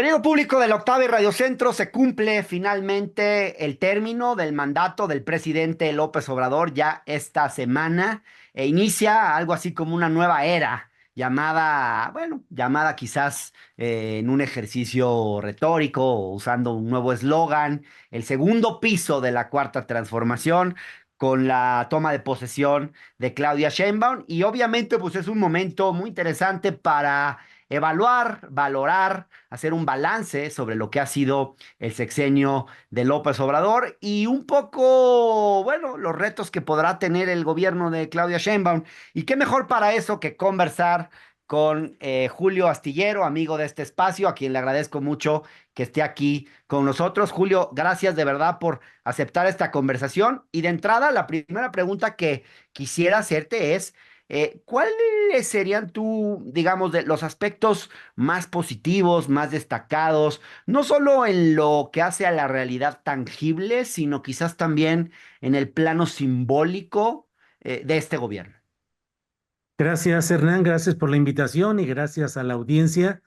Querido público de la Octava y Radio Centro, se cumple finalmente el término del mandato del presidente López Obrador ya esta semana e inicia algo así como una nueva era llamada, bueno, llamada quizás en un ejercicio retórico o usando un nuevo eslogan, el segundo piso de la Cuarta Transformación con la toma de posesión de Claudia Sheinbaum y obviamente pues es un momento muy interesante para evaluar, valorar, hacer un balance sobre lo que ha sido el sexenio de López Obrador y un poco, bueno, los retos que podrá tener el gobierno de Claudia Sheinbaum. Y qué mejor para eso que conversar con Julio Astillero, amigo de este espacio, a quien le agradezco mucho que esté aquí con nosotros. Julio, gracias de verdad por aceptar esta conversación. Y de entrada, la primera pregunta que quisiera hacerte es, ¿cuáles serían tú, digamos, de los aspectos más positivos, más destacados, no solo en lo que hace a la realidad tangible, sino quizás también en el plano simbólico, de este gobierno? Gracias, Hernán, gracias por la invitación y gracias a la audiencia.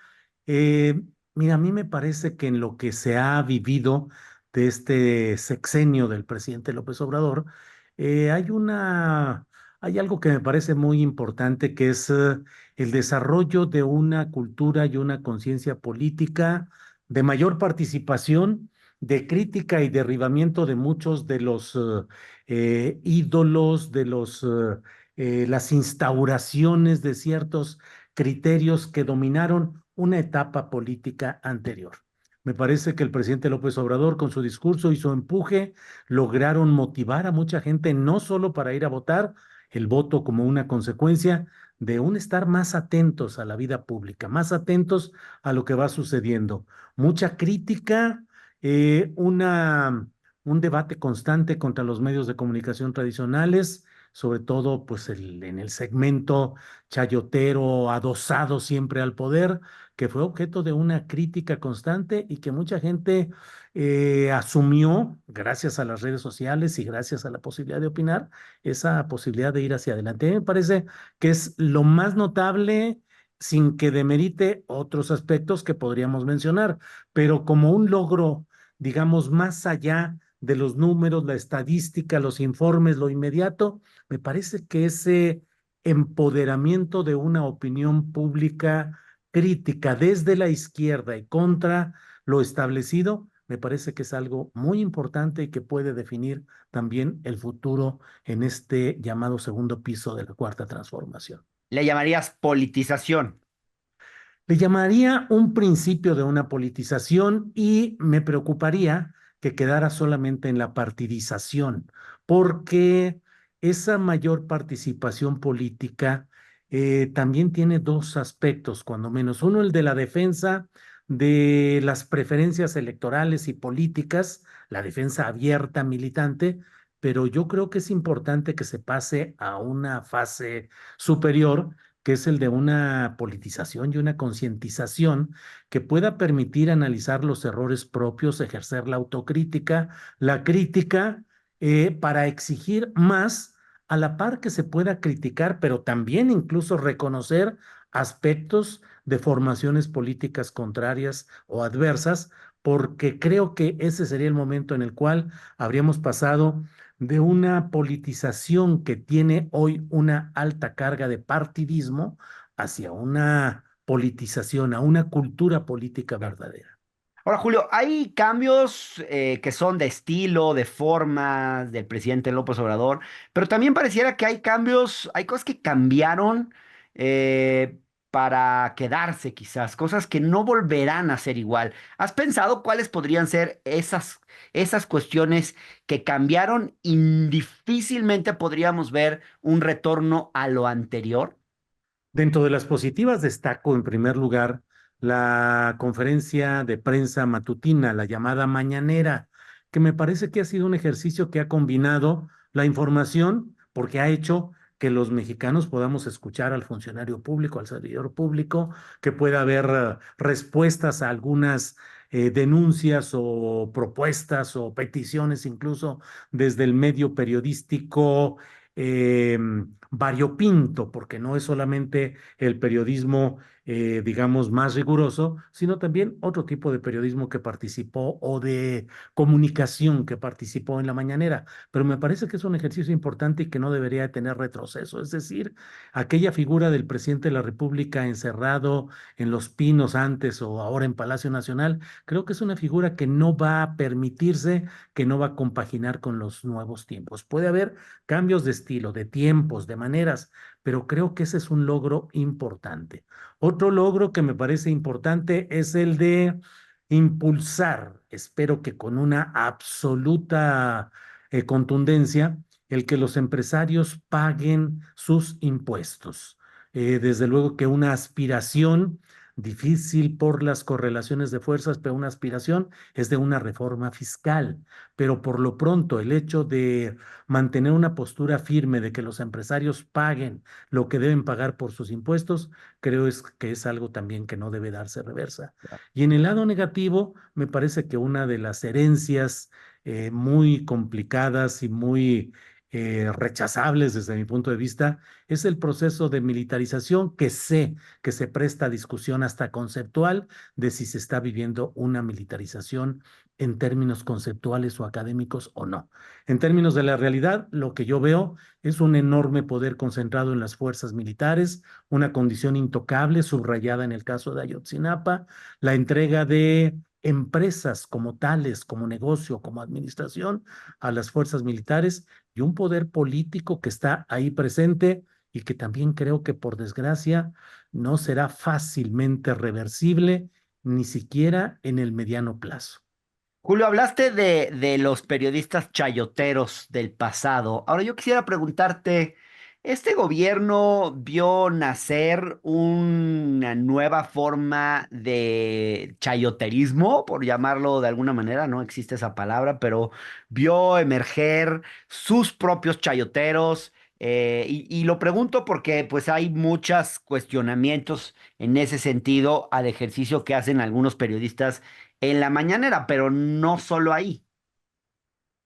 Eh, Mira, a mí me parece que en lo que se ha vivido de este sexenio del presidente López Obrador, hay algo que me parece muy importante, que es el desarrollo de una cultura y una conciencia política de mayor participación, de crítica y derribamiento de muchos de los ídolos, de las instauraciones de ciertos criterios que dominaron una etapa política anterior. Me parece que el presidente López Obrador, con su discurso y su empuje, lograron motivar a mucha gente no solo para ir a votar, el voto como una consecuencia de un estar más atentos a la vida pública, más atentos a lo que va sucediendo. Mucha crítica, un debate constante contra los medios de comunicación tradicionales, sobre todo pues en el segmento chayotero, adosado siempre al poder, que fue objeto de una crítica constante y que mucha gente asumió, gracias a las redes sociales y gracias a la posibilidad de opinar, esa posibilidad de ir hacia adelante. A mí me parece que es lo más notable, sin que demerite otros aspectos que podríamos mencionar, pero como un logro, digamos, más allá de los números, la estadística, los informes, lo inmediato, me parece que ese empoderamiento de una opinión pública crítica desde la izquierda y contra lo establecido, me parece que es algo muy importante y que puede definir también el futuro en este llamado segundo piso de la cuarta transformación. Le llamarías politización. Le llamaría un principio de una politización y me preocuparía que quedara solamente en la partidización, porque esa mayor participación política también tiene dos aspectos, cuando menos. Uno, el de la defensa de las preferencias electorales y políticas, la defensa abierta, militante, pero yo creo que es importante que se pase a una fase superior, que es el de una politización y una concientización que pueda permitir analizar los errores propios, ejercer la autocrítica, la crítica, para exigir más, a la par que se pueda criticar, pero también incluso reconocer aspectos de formaciones políticas contrarias o adversas, porque creo que ese sería el momento en el cual habríamos pasado de una politización que tiene hoy una alta carga de partidismo hacia una politización, a una cultura política verdadera. Ahora, Julio, hay cambios que son de estilo, de forma del presidente López Obrador, pero también pareciera que hay cambios, hay cosas que cambiaron eh, para quedarse quizás, cosas que no volverán a ser igual. ¿Has pensado cuáles podrían ser esas cuestiones que cambiaron y difícilmente podríamos ver un retorno a lo anterior? Dentro de las positivas destaco en primer lugar la conferencia de prensa matutina, la llamada mañanera, que me parece que ha sido un ejercicio que ha combinado la información, porque ha hecho que los mexicanos podamos escuchar al funcionario público, al servidor público, que pueda haber respuestas a algunas denuncias o propuestas o peticiones, incluso desde el medio periodístico variopinto, porque no es solamente el periodismo digamos, más riguroso, sino también otro tipo de periodismo que participó o de comunicación que participó en la mañanera. Pero me parece que es un ejercicio importante y que no debería de tener retroceso. Es decir, aquella figura del presidente de la República encerrado en Los Pinos antes o ahora en Palacio Nacional, creo que es una figura que no va a permitirse, que no va a compaginar con los nuevos tiempos. Puede haber cambios de estilo, de tiempos, de maneras, pero creo que ese es un logro importante. Otro logro que me parece importante es el de impulsar, espero que con una absoluta contundencia, el que los empresarios paguen sus impuestos. Desde luego que una aspiración difícil por las correlaciones de fuerzas, pero una aspiración es de una reforma fiscal. Pero por lo pronto, el hecho de mantener una postura firme de que los empresarios paguen lo que deben pagar por sus impuestos, creo que es algo también que no debe darse reversa. Y en el lado negativo, me parece que una de las herencias muy complicadas y muy rechazables desde mi punto de vista es el proceso de militarización que sé que se presta a discusión hasta conceptual de si se está viviendo una militarización en términos conceptuales o académicos o no. En términos de la realidad, lo que yo veo es un enorme poder concentrado en las fuerzas militares, una condición intocable, subrayada en el caso de Ayotzinapa, la entrega de empresas como tales, como negocio, como administración, a las fuerzas militares y un poder político que está ahí presente y que también creo que por desgracia no será fácilmente reversible, ni siquiera en el mediano plazo. Julio, hablaste de los periodistas chayoteros del pasado. Ahora yo quisiera preguntarte, ¿este gobierno vio nacer una nueva forma de chayoterismo, por llamarlo de alguna manera? No existe esa palabra, pero vio emerger sus propios chayoteros. Y lo pregunto porque pues hay muchos cuestionamientos en ese sentido al ejercicio que hacen algunos periodistas en la mañanera, pero no solo ahí.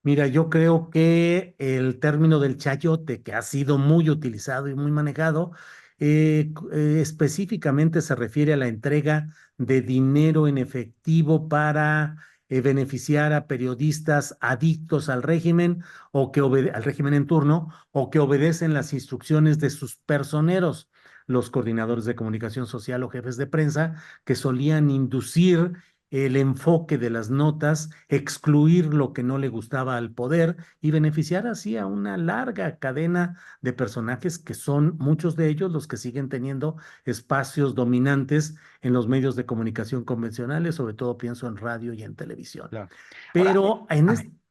Mira, yo creo que el término del chayote, que ha sido muy utilizado y muy manejado, específicamente se refiere a la entrega de dinero en efectivo para beneficiar a periodistas adictos al régimen o que al régimen en turno o que obedecen las instrucciones de sus personeros, los coordinadores de comunicación social o jefes de prensa, que solían inducir el enfoque de las notas, excluir lo que no le gustaba al poder y beneficiar así a una larga cadena de personajes que son muchos de ellos los que siguen teniendo espacios dominantes en los medios de comunicación convencionales, sobre todo pienso en radio y en televisión. Claro. Ahora, Pero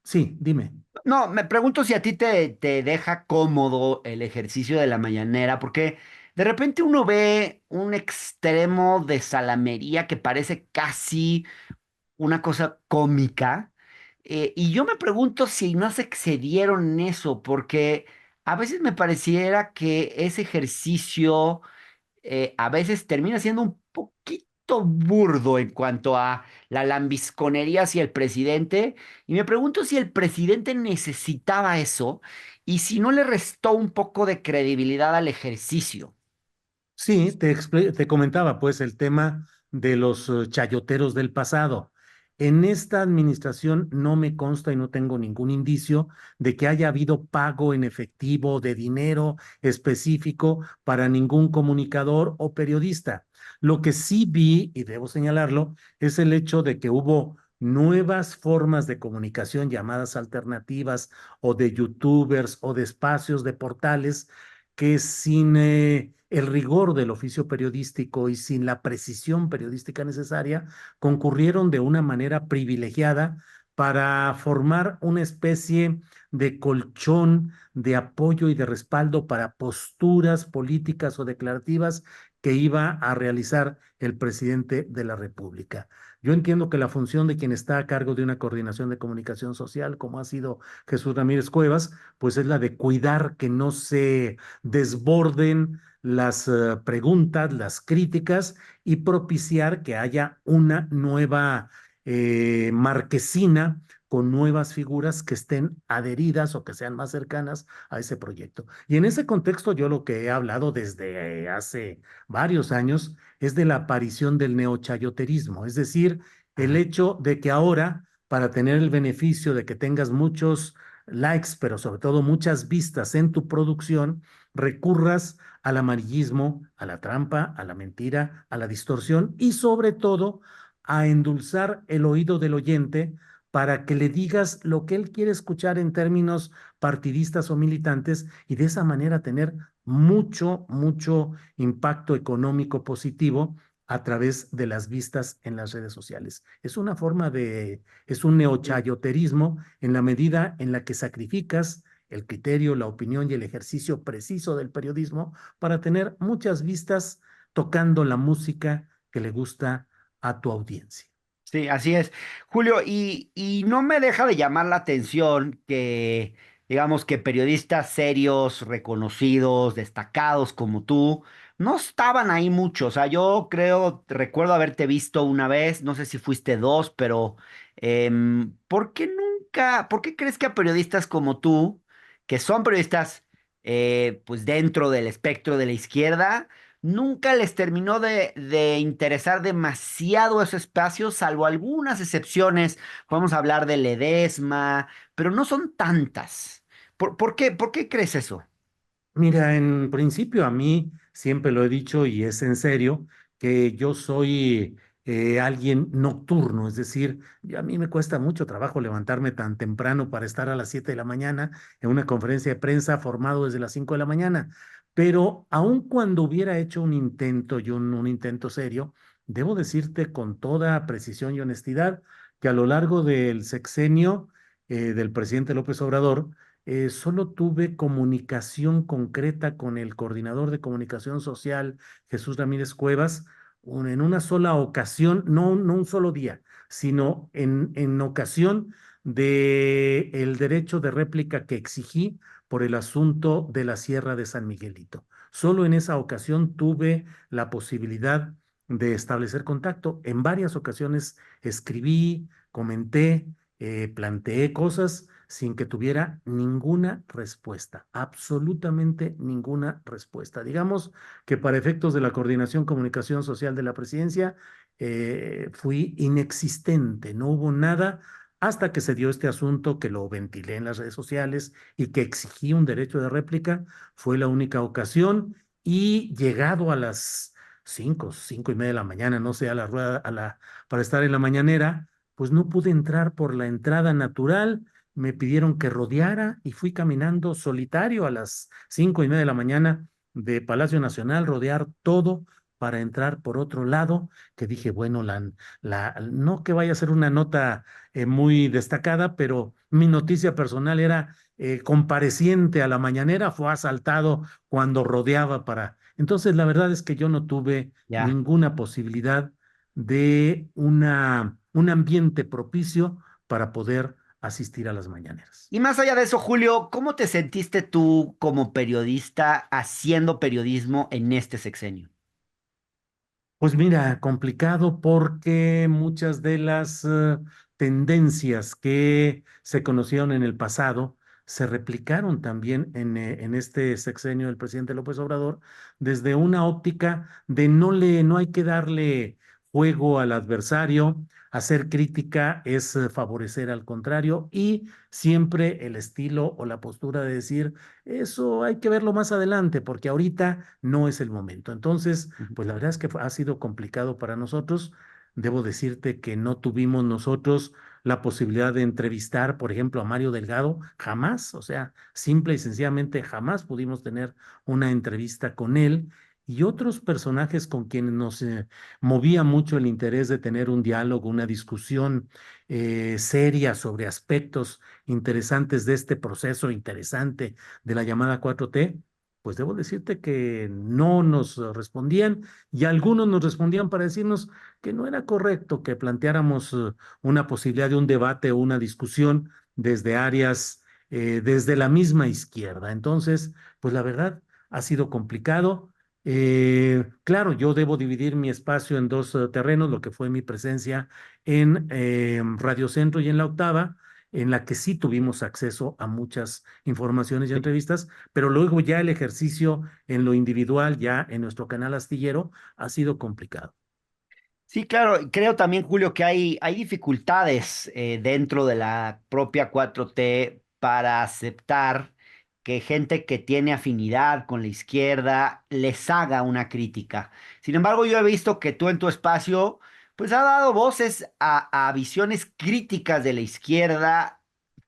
sí, dime. no, me pregunto si a ti te deja cómodo el ejercicio de la mañanera, porque de repente uno ve un extremo de salamería que parece casi una cosa cómica, y yo me pregunto si no se excedieron en eso, porque a veces me pareciera que ese ejercicio a veces termina siendo un poquito burdo en cuanto a la lambisconería hacia el presidente. Y me pregunto si el presidente necesitaba eso y si no le restó un poco de credibilidad al ejercicio. Sí, te comentaba pues el tema de los chayoteros del pasado. En esta administración no me consta y no tengo ningún indicio de que haya habido pago en efectivo de dinero específico para ningún comunicador o periodista. Lo que sí vi, y debo señalarlo, es el hecho de que hubo nuevas formas de comunicación llamadas alternativas o de youtubers o de espacios de portales que sin el rigor del oficio periodístico y sin la precisión periodística necesaria, concurrieron de una manera privilegiada para formar una especie de colchón de apoyo y de respaldo para posturas políticas o declarativas que iba a realizar el presidente de la República. Yo entiendo que la función de quien está a cargo de una coordinación de comunicación social, como ha sido Jesús Ramírez Cuevas, pues es la de cuidar que no se desborden las preguntas, las críticas y propiciar que haya una nueva marquesina con nuevas figuras que estén adheridas o que sean más cercanas a ese proyecto. Y en ese contexto yo lo que he hablado desde hace varios años es de la aparición del neochayoterismo, es decir, el Ajá. hecho de que ahora, para tener el beneficio de que tengas muchos likes, pero sobre todo muchas vistas en tu producción, recurras al amarillismo, a la trampa, a la mentira, a la distorsión y sobre todo a endulzar el oído del oyente para que le digas lo que él quiere escuchar en términos partidistas o militantes y de esa manera tener mucho impacto económico positivo a través de las vistas en las redes sociales. Es un Sí. neochayoterismo en la medida en la que sacrificas el criterio, la opinión y el ejercicio preciso del periodismo para tener muchas vistas tocando la música que le gusta a tu audiencia. Sí, así es. Julio, y no me deja de llamar la atención que, digamos, que periodistas serios, reconocidos, destacados como tú, no estaban ahí mucho. O sea, yo creo, recuerdo haberte visto una vez, no sé si fuiste dos, pero ¿por qué nunca, por qué crees que a periodistas como tú, que son periodistas, pues dentro del espectro de la izquierda, nunca les terminó de interesar demasiado ese espacio, salvo algunas excepciones? Podemos hablar de Ledesma, pero no son tantas. Por qué crees eso? Mira, en principio a mí siempre lo he dicho y es en serio que yo soy alguien nocturno, es decir, y a mí me cuesta mucho trabajo levantarme tan temprano para estar a las 7 de la mañana en una conferencia de prensa formado desde las 5 de la mañana. Pero aun cuando hubiera hecho un intento y un intento serio, debo decirte con toda precisión y honestidad que a lo largo del sexenio del presidente López Obrador, solo tuve comunicación concreta con el coordinador de comunicación social, Jesús Ramírez Cuevas, en una sola ocasión, no un solo día, sino en ocasión de el derecho de réplica que exigí por el asunto de la Sierra de San Miguelito. Solo en esa ocasión tuve la posibilidad de establecer contacto. En varias ocasiones escribí, comenté, planteé cosas sin que tuviera ninguna respuesta, absolutamente ninguna respuesta. Digamos que para efectos de la coordinación comunicación social de la presidencia, fui inexistente, no hubo nada hasta que se dio este asunto que lo ventilé en las redes sociales y que exigí un derecho de réplica. Fue la única ocasión y llegado a las 5:30 de la mañana, no sé, a la rueda, para estar en la mañanera, pues no pude entrar por la entrada natural, me pidieron que rodeara y fui caminando solitario a las 5:30 de la mañana de Palacio Nacional, rodear todo para entrar por otro lado, que dije, bueno, no que vaya a ser una nota muy destacada, pero mi noticia personal era compareciente a la mañanera, fue asaltado cuando rodeaba para... Entonces, la verdad es que yo no tuve Ya. ninguna posibilidad de un ambiente propicio para poder asistir a las mañaneras. Y más allá de eso, Julio, ¿cómo te sentiste tú como periodista haciendo periodismo en este sexenio? Pues mira, complicado porque muchas de las tendencias que se conocieron en el pasado se replicaron también en este sexenio del presidente López Obrador desde una óptica de no hay que darle juego al adversario, hacer crítica es favorecer al contrario y siempre el estilo o la postura de decir eso hay que verlo más adelante porque ahorita no es el momento. Entonces, Ujú. pues la verdad es que ha sido complicado para nosotros. Debo decirte que no tuvimos nosotros la posibilidad de entrevistar, por ejemplo, a Mario Delgado, jamás, o sea, simple y sencillamente jamás pudimos tener una entrevista con él y otros personajes con quienes nos movía mucho el interés de tener un diálogo, una discusión seria sobre aspectos interesantes de este proceso interesante de la llamada 4T, pues debo decirte que no nos respondían y algunos nos respondían para decirnos que no era correcto que planteáramos una posibilidad de un debate o una discusión desde áreas, desde la misma izquierda. Entonces, pues la verdad ha sido complicado. Claro, yo debo dividir mi espacio en dos terrenos, lo que fue mi presencia en Radio Centro y en La Octava. en la que sí tuvimos acceso a muchas informaciones y entrevistas, pero luego ya el ejercicio en lo individual, ya en nuestro canal astillero, ha sido complicado. Sí, claro, creo también, Julio, que hay dificultades dentro de la propia 4T para aceptar que gente que tiene afinidad con la izquierda les haga una crítica. Sin embargo, yo he visto que tú en tu espacio, pues has dado voces a visiones críticas de la izquierda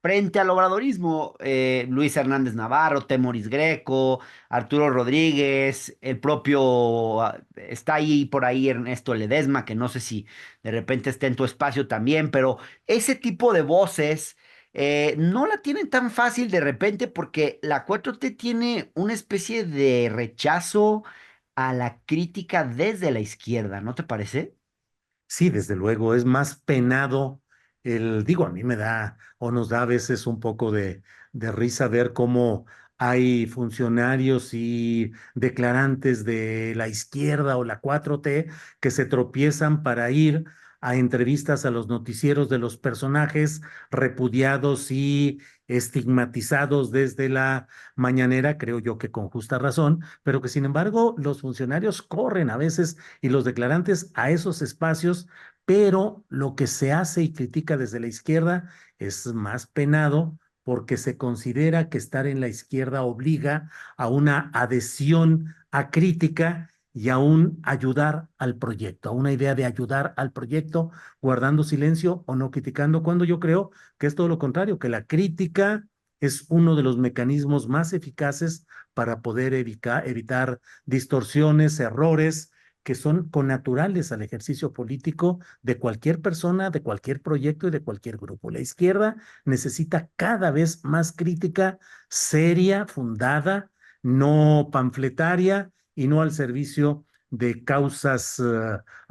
frente al obradorismo. Luis Hernández Navarro, Temoris Greco, Arturo Rodríguez, el propio, está ahí por ahí Ernesto Ledesma, que no sé si de repente está en tu espacio también, pero ese tipo de voces no la tienen tan fácil de repente porque la 4T tiene una especie de rechazo a la crítica desde la izquierda, ¿no te parece? Sí, desde luego, es más penado digo, a mí me da o nos da a veces un poco de risa ver cómo hay funcionarios y declarantes de la izquierda o la 4T que se tropiezan para ir a entrevistas a los noticieros de los personajes repudiados y estigmatizados desde la mañanera, creo yo que con justa razón, pero que sin embargo los funcionarios corren a veces y los declarantes a esos espacios, pero lo que se hace y critica desde la izquierda es más penado porque se considera que estar en la izquierda obliga a una adhesión a crítica y a un ayudar al proyecto, a una idea de ayudar al proyecto, guardando silencio o no criticando, cuando yo creo que es todo lo contrario, que la crítica es uno de los mecanismos más eficaces para poder evitar distorsiones, errores que son connaturales al ejercicio político de cualquier persona, de cualquier proyecto y de cualquier grupo. La izquierda necesita cada vez más crítica seria, fundada, no panfletaria y no al servicio de causas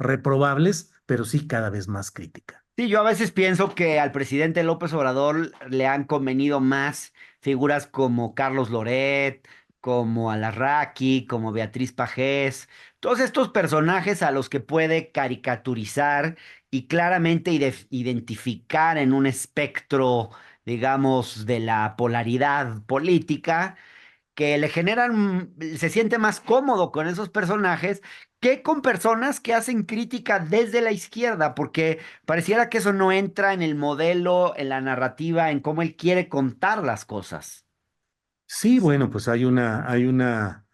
reprobables, pero sí cada vez más crítica. Sí, yo a veces pienso que al presidente López Obrador le han convenido más figuras como Carlos Loret, como Alarraqui, como Beatriz Pajés, todos estos personajes a los que puede caricaturizar y claramente identificar en un espectro, digamos, de la polaridad política que le generan, se siente más cómodo con esos personajes que con personas que hacen crítica desde la izquierda, porque pareciera que eso no entra en el modelo, en la narrativa, en cómo él quiere contar las cosas. Sí, bueno, pues hay una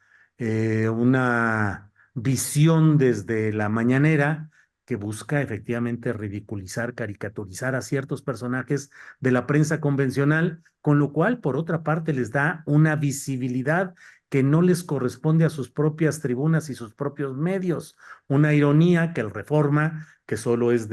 visión desde la mañanera que busca efectivamente ridiculizar, caricaturizar a ciertos personajes de la prensa convencional, con lo cual, por otra parte, les da una visibilidad que no les corresponde a sus propias tribunas y sus propios medios. Una ironía que el Reforma, que solo es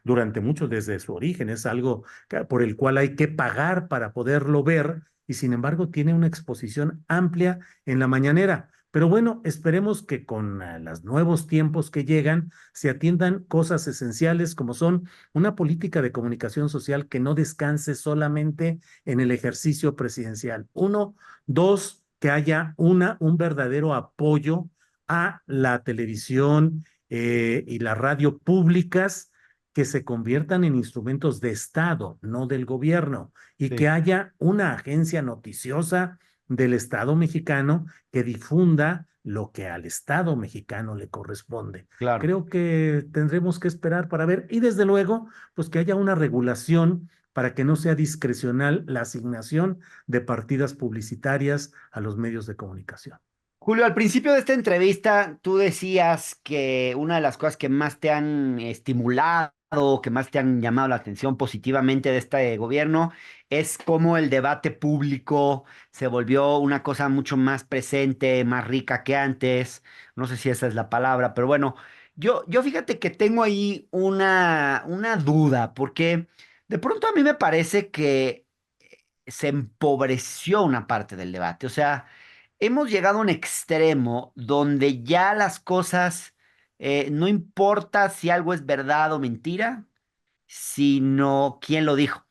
durante mucho desde su origen, es algo por el cual hay que pagar para poderlo ver y sin embargo tiene una exposición amplia en la mañanera. Pero bueno, esperemos que con los nuevos tiempos que llegan se atiendan cosas esenciales como son una política de comunicación social que no descanse solamente en el ejercicio presidencial. Uno, dos, que haya un verdadero apoyo a la televisión y la radio públicas que se conviertan en instrumentos de Estado, no del gobierno y que Sí, haya una agencia noticiosa del Estado mexicano que difunda lo que al Estado mexicano le corresponde. claro. Creo que tendremos que esperar para ver y desde luego, pues que haya una regulación para que no sea discrecional la asignación de partidas publicitarias a los medios de comunicación. Julio, al principio de esta entrevista, tú decías que una de las cosas que más te han estimulado, que más te han llamado la atención positivamente de este gobierno, es cómo el debate público se volvió una cosa mucho más presente, más rica que antes. No sé si esa es la palabra, pero bueno, yo fíjate que tengo ahí una duda, porque de pronto a mí me parece que se empobreció una parte del debate. O sea, hemos llegado a un extremo donde ya las cosas, no importa si algo es verdad o mentira, sino quién lo dijo.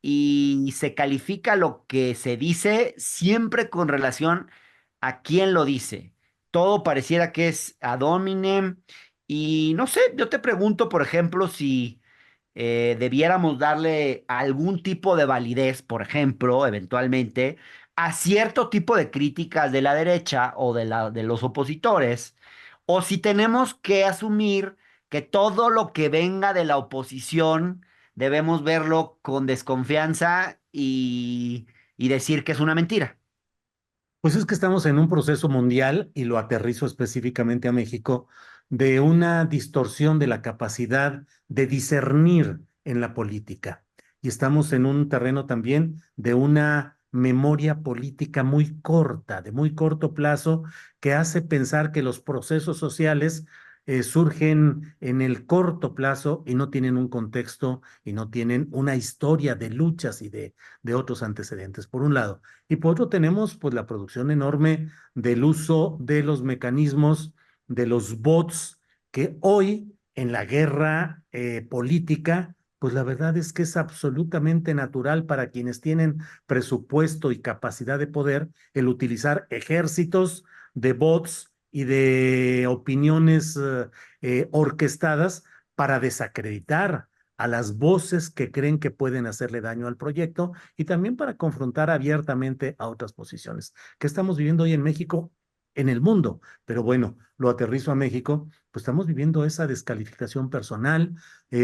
Y se califica lo que se dice siempre con relación a quién lo dice. Todo pareciera que es ad hominem. Y no sé, yo te pregunto, por ejemplo, si debiéramos darle algún tipo de validez, por ejemplo, eventualmente, a cierto tipo de críticas de la derecha o de los opositores, o si tenemos que asumir que todo lo que venga de la oposición debemos verlo con desconfianza y decir que es una mentira. Pues es que estamos en un proceso mundial, y lo aterrizo específicamente a México, de una distorsión de la capacidad de discernir en la política. Y estamos en un terreno también de una memoria política muy corta, de muy corto plazo, que hace pensar que los procesos sociales surgen en el corto plazo y no tienen un contexto y no tienen una historia de luchas y de otros antecedentes, por un lado. Y por otro tenemos pues la producción enorme del uso de los mecanismos de los bots que hoy en la guerra política, pues la verdad es que es absolutamente natural para quienes tienen presupuesto y capacidad de poder el utilizar ejércitos de bots y de opiniones orquestadas para desacreditar a las voces que creen que pueden hacerle daño al proyecto y también para confrontar abiertamente a otras posiciones que estamos viviendo hoy en México, en el mundo. Pero bueno, lo aterrizo a México, pues estamos viviendo esa descalificación personal,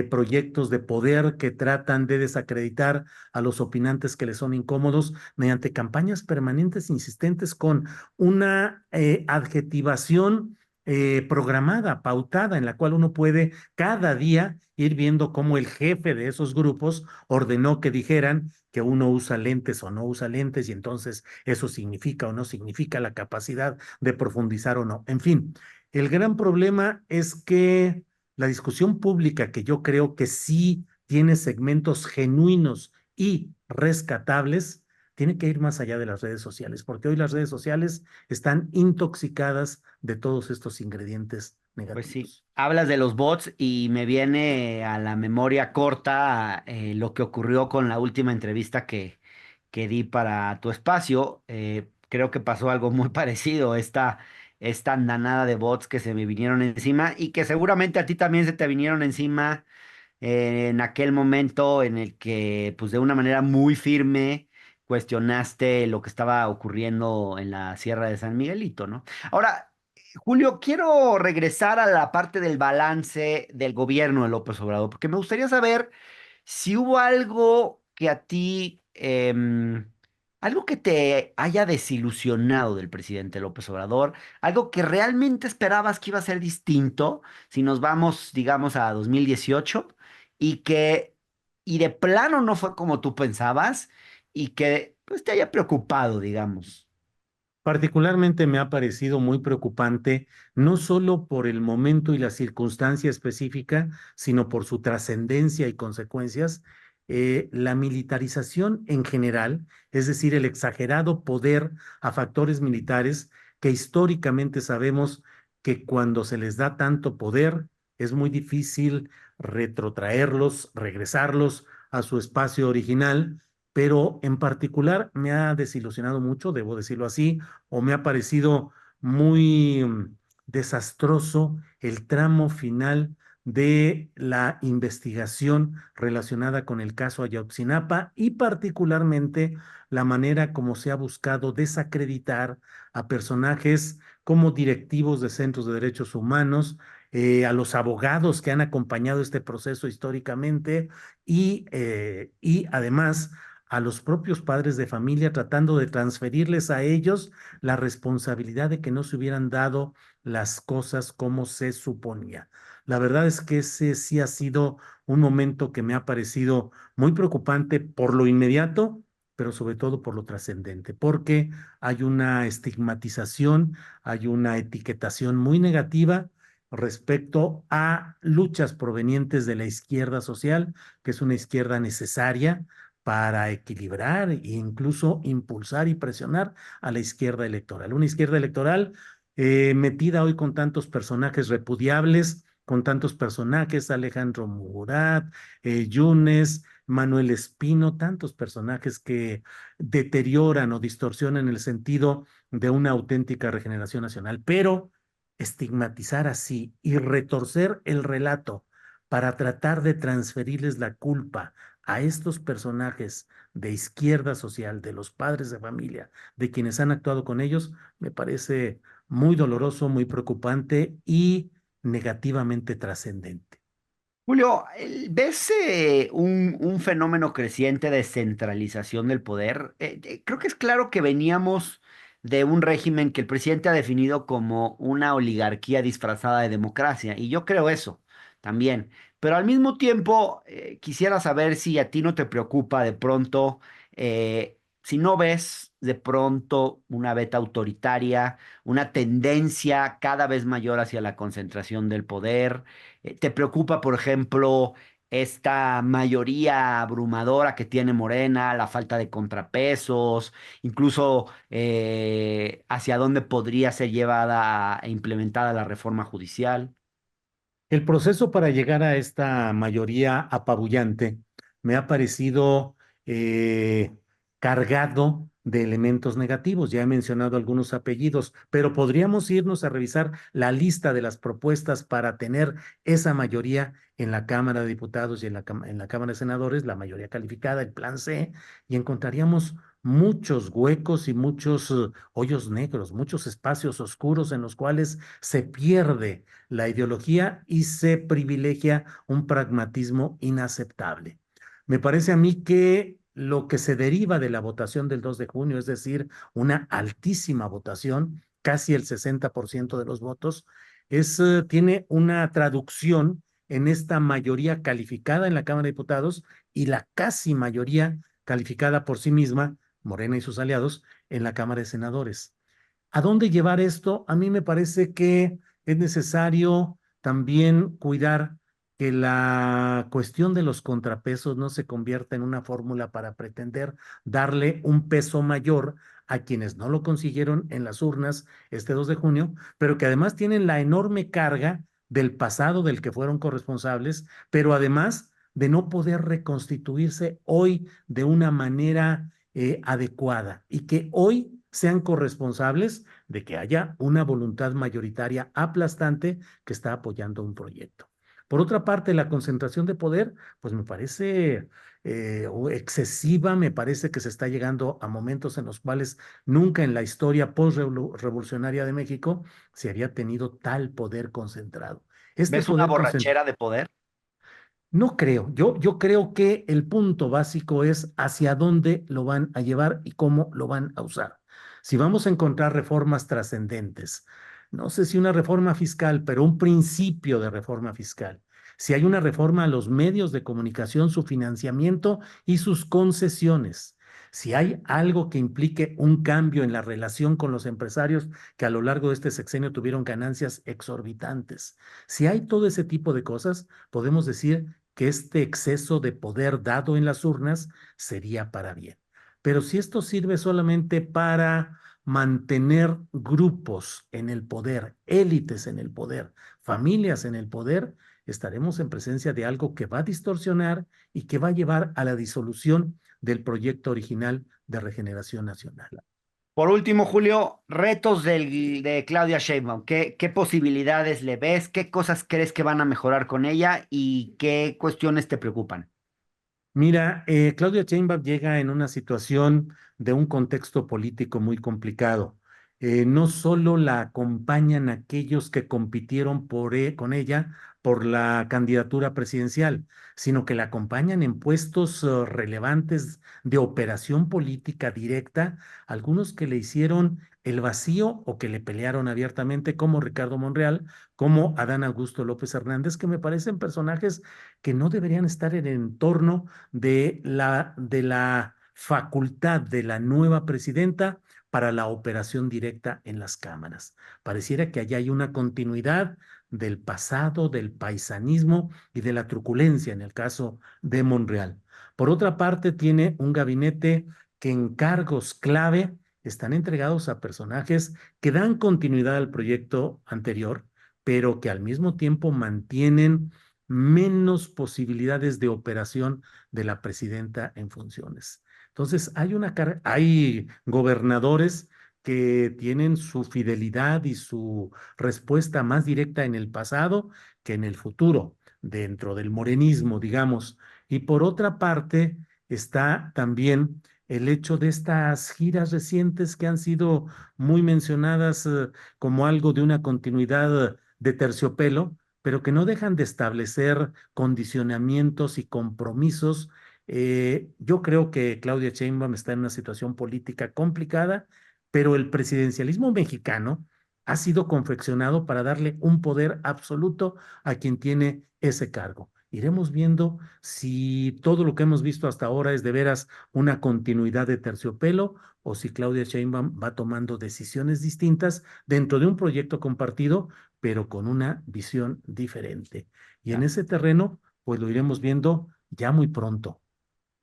proyectos de poder que tratan de desacreditar a los opinantes que les son incómodos mediante campañas permanentes insistentes con una adjetivación programada, pautada, en la cual uno puede cada día ir viendo cómo el jefe de esos grupos ordenó que dijeran que uno usa lentes o no usa lentes y entonces eso significa o no significa la capacidad de profundizar o no. En fin, el gran problema es que la discusión pública, que yo creo que sí tiene segmentos genuinos y rescatables, tiene que ir más allá de las redes sociales, porque hoy las redes sociales están intoxicadas de todos estos ingredientes Pues sí, negativos. hablas de los bots y me viene a la memoria corta lo que ocurrió con la última entrevista que di para tu espacio. Creo que pasó algo muy parecido, esta andanada de bots que se me vinieron encima y que seguramente a ti también se te vinieron encima en aquel momento en el que, pues de una manera muy firme, cuestionaste lo que estaba ocurriendo en la Sierra de San Miguelito, ¿no? Ahora, Julio, quiero regresar a la parte del balance del gobierno de López Obrador, porque me gustaría saber si hubo algo que a ti, algo que te haya desilusionado del presidente López Obrador, algo que realmente esperabas que iba a ser distinto si nos vamos, digamos, a 2018 y que, y de plano no fue como tú pensabas y que pues te haya preocupado, digamos. Particularmente me ha parecido muy preocupante, no solo por el momento y la circunstancia específica, sino por su trascendencia y consecuencias, la militarización en general, es decir, el exagerado poder a factores militares que históricamente sabemos que cuando se les da tanto poder es muy difícil retrotraerlos, regresarlos a su espacio original, pero en particular me ha desilusionado mucho, debo decirlo así, o me ha parecido muy desastroso el tramo final de la investigación relacionada con el caso Ayotzinapa y particularmente la manera como se ha buscado desacreditar a personajes como directivos de centros de derechos humanos, a los abogados que han acompañado este proceso históricamente y además a los propios padres de familia, tratando de transferirles a ellos la responsabilidad de que no se hubieran dado las cosas como se suponía. La verdad es que ese sí ha sido un momento que me ha parecido muy preocupante por lo inmediato, pero sobre todo por lo trascendente, porque hay una estigmatización, hay una etiquetación muy negativa respecto a luchas provenientes de la izquierda social, que es una izquierda necesaria para equilibrar e incluso impulsar y presionar a la izquierda electoral. Una izquierda electoral metida hoy con tantos personajes repudiables, con tantos personajes, Alejandro Murat, Yunes, Manuel Espino, tantos personajes que deterioran o distorsionan el sentido de una auténtica regeneración nacional. Pero estigmatizar así y retorcer el relato para tratar de transferirles la culpa a estos personajes de izquierda social, de los padres de familia, de quienes han actuado con ellos, me parece muy doloroso, muy preocupante y negativamente trascendente. Julio, ¿ves un fenómeno creciente de centralización del poder? Creo que es claro que veníamos de un régimen que el presidente ha definido como una oligarquía disfrazada de democracia, y yo creo eso también. Pero al mismo tiempo, quisiera saber si a ti no te preocupa de pronto, si no ves de pronto una beta autoritaria, una tendencia cada vez mayor hacia la concentración del poder. ¿Te preocupa, por ejemplo, esta mayoría abrumadora que tiene Morena, la falta de contrapesos, incluso hacia dónde podría ser llevada e implementada la reforma judicial? El proceso para llegar a esta mayoría apabullante me ha parecido eh, cargado de elementos negativos. Ya he mencionado algunos apellidos, pero podríamos irnos a revisar la lista de las propuestas para tener esa mayoría en la Cámara de Diputados y en la Cámara de Senadores, la mayoría calificada, el plan C, y encontraríamos muchos huecos y muchos hoyos negros, muchos espacios oscuros en los cuales se pierde la ideología y se privilegia un pragmatismo inaceptable. Me parece a mí que lo que se deriva de la votación del 2 de junio, es decir, una altísima votación, casi el 60% de los votos, tiene una traducción en esta mayoría calificada en la Cámara de Diputados y la casi mayoría calificada por sí misma, Morena y sus aliados, en la Cámara de Senadores. ¿A dónde llevar esto? A mí me parece que es necesario también cuidar que la cuestión de los contrapesos no se convierta en una fórmula para pretender darle un peso mayor a quienes no lo consiguieron en las urnas este 2 de junio, pero que además tienen la enorme carga del pasado del que fueron corresponsables, pero además de no poder reconstituirse hoy de una manera adecuada y que hoy sean corresponsables de que haya una voluntad mayoritaria aplastante que está apoyando un proyecto. Por otra parte, la concentración de poder, pues me parece excesiva, me parece que se está llegando a momentos en los cuales nunca en la historia post-revolucionaria de México se había tenido tal poder concentrado. Este ¿Ves una poder concentrado borrachera de poder? no creo, yo creo que el punto básico es hacia dónde lo van a llevar y cómo lo van a usar. Si vamos a encontrar reformas trascendentes, no sé si una reforma fiscal, pero un principio de reforma fiscal. Si hay una reforma a los medios de comunicación, su financiamiento y sus concesiones. Si hay algo que implique un cambio en la relación con los empresarios que a lo largo de este sexenio tuvieron ganancias exorbitantes. Si hay todo ese tipo de cosas, podemos decir que este exceso de poder dado en las urnas sería para bien. Pero si esto sirve solamente para mantener grupos en el poder, élites en el poder, familias en el poder, estaremos en presencia de algo que va a distorsionar y que va a llevar a la disolución del proyecto original de regeneración nacional. Por último, Julio, retos de Claudia Sheinbaum. ¿Qué posibilidades le ves? ¿Qué cosas crees que van a mejorar con ella? ¿Y qué cuestiones te preocupan? Mira, Claudia Sheinbaum llega en una situación de un contexto político muy complicado. No solo la acompañan aquellos que compitieron con ella por la candidatura presidencial, sino que la acompañan en puestos relevantes de operación política directa, algunos que le hicieron el vacío o que le pelearon abiertamente, como Ricardo Monreal, como Adán Augusto López Hernández, que me parecen personajes que no deberían estar en el entorno de la facultad de la nueva presidenta para la operación directa en las cámaras. Pareciera que allá hay una continuidad del pasado, del paisanismo y de la truculencia en el caso de Monreal. Por otra parte, tiene un gabinete que en cargos clave están entregados a personajes que dan continuidad al proyecto anterior, pero que al mismo tiempo mantienen menos posibilidades de operación de la presidenta en funciones. Entonces, hay gobernadores que tienen su fidelidad y su respuesta más directa en el pasado que en el futuro. dentro del morenismo, digamos. Y por otra parte está también el hecho de estas giras recientes que han sido muy mencionadas como algo de una continuidad de terciopelo, pero que no dejan de establecer condicionamientos y compromisos. Yo creo que Claudia Sheinbaum está en una situación política complicada, pero el presidencialismo mexicano ha sido confeccionado para darle un poder absoluto a quien tiene ese cargo. Iremos viendo si todo lo que hemos visto hasta ahora es de veras una continuidad de terciopelo o si Claudia Sheinbaum va tomando decisiones distintas dentro de un proyecto compartido, pero con una visión diferente. Y en ese terreno, pues lo iremos viendo ya muy pronto.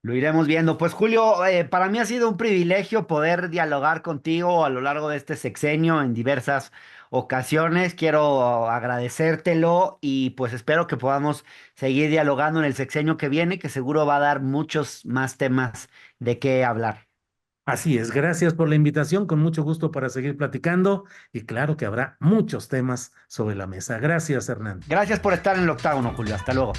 Lo iremos viendo. Pues Julio, para mí ha sido un privilegio poder dialogar contigo a lo largo de este sexenio en diversas ocasiones. Quiero agradecértelo y pues espero que podamos seguir dialogando en el sexenio que viene, que seguro va a dar muchos más temas de qué hablar. Así es, gracias por la invitación, con mucho gusto para seguir platicando y claro que habrá muchos temas sobre la mesa. Gracias, Hernán. Gracias por estar en el octágono, Julio. Hasta luego.